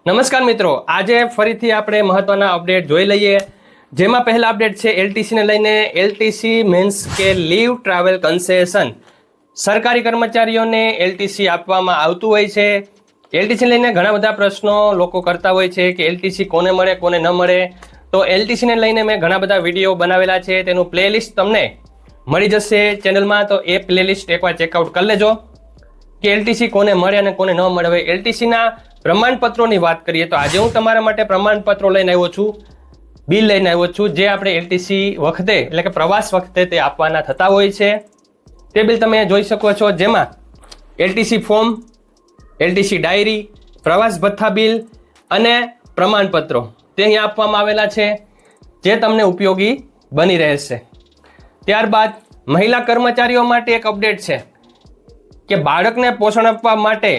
નમસ્કાર મિત્રો, આજે ફરીથી આપણે મહત્વના અપડેટ જોઈ લઈએ. જેમાં પહેલા અપડેટ છે એલટીસીને લઈને. એલટીસી મીન્સ કે લીવ ટ્રાવેલ કન્સેશન. સરકારી કર્મચારીઓને એલટીસી આપવામાં આવતું હોય છે. એલટીસી લઈને ઘણા બધા પ્રશ્નો લોકો કરતા હોય છે કે એલટીસી કોને મળે કોને ન મળે. તો એલટીસીને લઈને મેં ઘણા બધા વિડીયો બનાવેલા છે, તેનું પ્લેલિસ્ટ તમને મળી જશે ચેનલમાં. તો એ પ્લેલિસ્ટ એકવાર ચેકઆઉટ કરી લેજો કે એલટીસી કોને મળે અને કોને ન મળે. હવે એલટીસીના પ્રમાણપત્રોની વાત કરીએ તો આજે હું તમારા માટે પ્રમાણપત્રો લઈને આવ્યો છું, બિલ લઈને આવ્યો છું, જે આપણે એલટીસી વખતે એટલે કે પ્રવાસ વખતે તે આપવાના થતા હોય છે. તે બિલ તમે જોઈ શકો છો, જેમાં એલટીસી ફોર્મ, એલટીસી ડાયરી, પ્રવાસ ભથ્થા બિલ અને પ્રમાણપત્રો તે અહીંયા આપવામાં આવેલા છે, જે તમને ઉપયોગી બની રહેશે. ત્યારબાદ મહિલા કર્મચારીઓ માટે એક અપડેટ છે કે બાળકને પોષણ આપવા માટે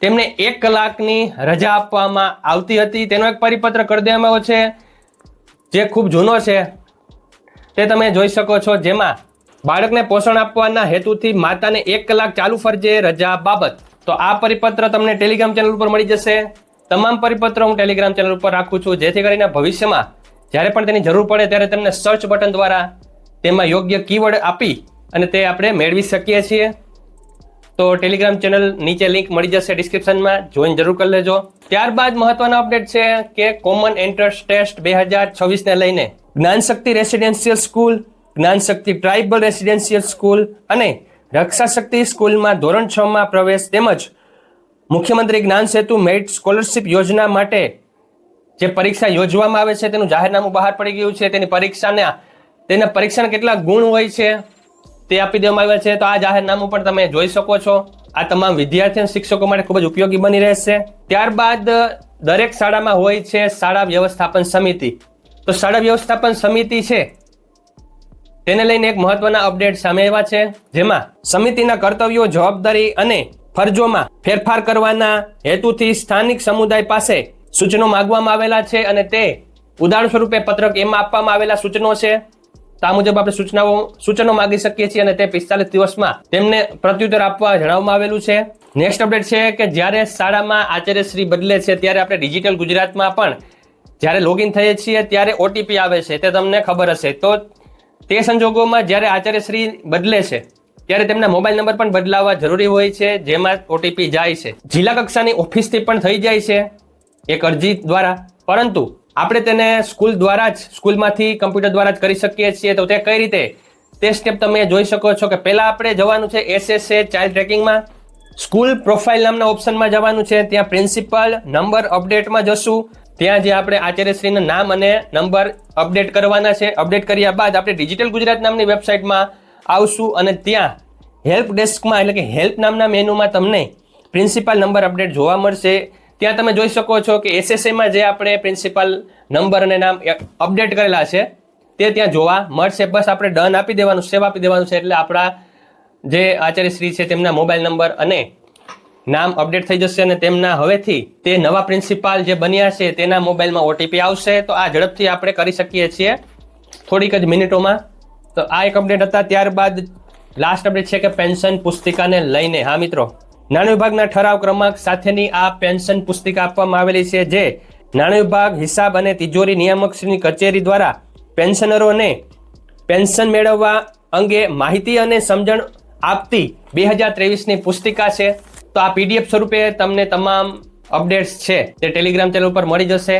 તેમને 1 કલાકની રજા આપવામાં આવતી હતી. તેનો એક પરિપત્ર કરી દેવામાં આવ્યો છે, જે ખૂબ જૂનો છે. તે તમે જોઈ શકો છો, જેમાં બાળકને પોષણ આપવાના હેતુથી માતાને 1 કલાક ચાલુ ફરજે રજા બાબત. તો આ પરિપત્ર તમને ટેલિગ્રામ ચેનલ ઉપર મળી જશે. તમામ પરિપત્રો હું ટેલિગ્રામ ચેનલ ઉપર રાખું છું, જેથી કરીને ભવિષ્યમાં જ્યારે પણ તેની જરૂર પડે ત્યારે તમને સર્ચ બટન દ્વારા તેમાં યોગ્ય કીવર્ડ આપી અને તે આપણે મેળવી શકીએ છીએ. તો ટેલિગ્રામ ચેનલ નીચે લિંક મળી જશે ડિસ્ક્રિપ્શનમાં, જોઈન જરૂર કરી લેજો. ત્યારબાદ મહત્વનો અપડેટ છે કે કોમન એન્ટ્રન્સ ટેસ્ટ 2026ને લઈને Gyanshakti residential school, Gyanshakti tribal residential school અને રક્ષાશક્તિ સ્કૂલમાં ધોરણ 6માં પ્રવેશ તેમજ મુખ્યમંત્રી જ્ઞાન સેતુ મેરિટ સ્કોલરશિપ યોજના માટે જે પરીક્ષા યોજવામાં આવે છે તેનું જાહેરનામું બહાર પડી ગયું છે. તેના પરીક્ષાના કેટલા ગુણ હોય છે તે આપી દેવામાં આવ્યા છે. તો આ જાહેરનામું પણ તમે જોઈ શકો છો. આ તમામ વિદ્યાર્થી અને શિક્ષકો માટે ખૂબ જ ઉપયોગી બની રહેશે. ત્યારબાદ દરેક શાળામાં હોય છે શાળા વ્યવસ્થાપન સમિતિ. તો શાળા વ્યવસ્થાપન સમિતિ છે તેને લઈને એક મહત્વના અપડેટ સામે આવ્યા છે, જેમાં સમિતિના કર્તવ્યો, જવાબદારી અને ફરજોમાં ફેરફાર કરવાના હેતુથી સ્થાનિક સમુદાય પાસે સૂચનો માંગવામાં આવેલા છે અને તે ઉદાહરણ સ્વરૂપે પત્રક એમાં આપવામાં આવેલા સૂચનો છે. તો આ મુજબ આપણે સૂચનો માંગી શકીએ છીએ અને તે 45 દિવસમાં તેમને પ્રત્યુત્તર આપવા જણાવવામાં આવેલું છે. નેક્સ્ટ અપડેટ છે કે જ્યારે શાળામાં આચાર્યશ્રી બદલે છે ત્યારે આપણે ડિજિટલ ગુજરાતમાં પણ જ્યારે લોગિન થઈએ છીએ ત્યારે ઓટીપી આવે છે, તે તમને ખબર હશે. તો તે સંજોગોમાં જ્યારે આચાર્યશ્રી બદલે છે ત્યારે તેમના મોબાઈલ નંબર પણ બદલાવવા જરૂરી હોય છે, જેમાં ઓટીપી જાય છે. જિલ્લા કક્ષાની ઓફિસથી પણ થઈ જાય છે એક અરજી દ્વારા, પરંતુ આપણે તેને સ્કૂલમાંથી કમ્પ્યુટર દ્વારા જ કરી શકીએ છીએ. તો તે કઈ રીતે, તે સ્ટેપ તમે જોઈ શકો છો કે પહેલા આપણે જવાનું છે SSA ચાઇલ્ડ ટ્રેકિંગમાં, સ્કૂલ પ્રોફાઇલ નામના ઓપ્શનમાં જવાનું છે. ત્યાં પ્રિન્સિપલ નંબર અપડેટમાં જશું. ત્યાં જે આપણે આચાર્યશ્રીના નામ અને નંબર અપડેટ કરવાના છે. અપડેટ કર્યા બાદ આપણે ડિજિટલ ગુજરાત નામની વેબસાઇટમાં આવશું અને ત્યાં હેલ્પ ડેસ્કમાં એટલે કે હેલ્પ નામના મેનુમાં તમને પ્રિન્સિપલ નંબર અપડેટ જોવા મળશે. ત્યાં તમે જોઈ શકો છો કે SSAમાં જે આપણે પ્રિન્સિપલ નંબર અને નામ અપડેટ કરેલા છે તે ત્યાં જોવા મળશે. બસ આપણે ડન આપી દેવાનું, સેવ આપી દેવાનું છે, એટલે આપણા જે આચાર્યશ્રી છે તેમના મોબાઈલ નંબર અને નામ અપડેટ થઈ જશે અને તેમના હવેથી તે નવા પ્રિન્સિપાલ જે બન્યા છે તેના મોબાઈલમાં ઓટીપી આવશે. તો આ ઝડપથી આપણે કરી શકીએ છીએ થોડીક જ મિનિટોમાં. તો આ એક અપડેટ હતા. ત્યારબાદ લાસ્ટ અપડેટ છે કે પેન્શન પુસ્તિકાને લઈને. હા મિત્રો, નાણાં વિભાગના ઠરાવ ક્રમાંક સાથેની આ પેન્શન પુસ્તિકા આપવામાં આવેલી છે, જે નાણાં વિભાગ, હિસાબ અને તિજોરી નિયામકશ્રીની કચેરી દ્વારા પેન્શનરોને પેન્શન મેળવવા અંગે માહિતી અને સમજણ આપતી 2023ની પુસ્તિકા છે. તો આ PDF સ્વરૂપે તમને તમામ અપડેટ્સ છે તે ટેલિગ્રામ ચેનલ ઉપર મળી જશે,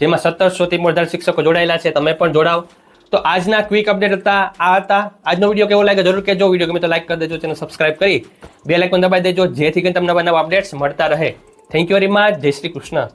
જેમાં 1700થી વધારે શિક્ષકો જોડાયેલા છે. તમે પણ જોડાવ. તો આજના ક્વિક અપડેટ હતા, આ હતા. આજનો વિડીયો કેવો લાગ્યો જરૂર કહેજો. વિડીયો ગમે તો લાઈક કરી દેજો, ચેનલ સબસ્ક્રાઇબ કરી બેલ આઇકોન દબાવી દેજો, જેથી કરીને તમને નવા અપડેટ્સ મળતા રહે. Thank you very much. જય શ્રી કૃષ્ણ.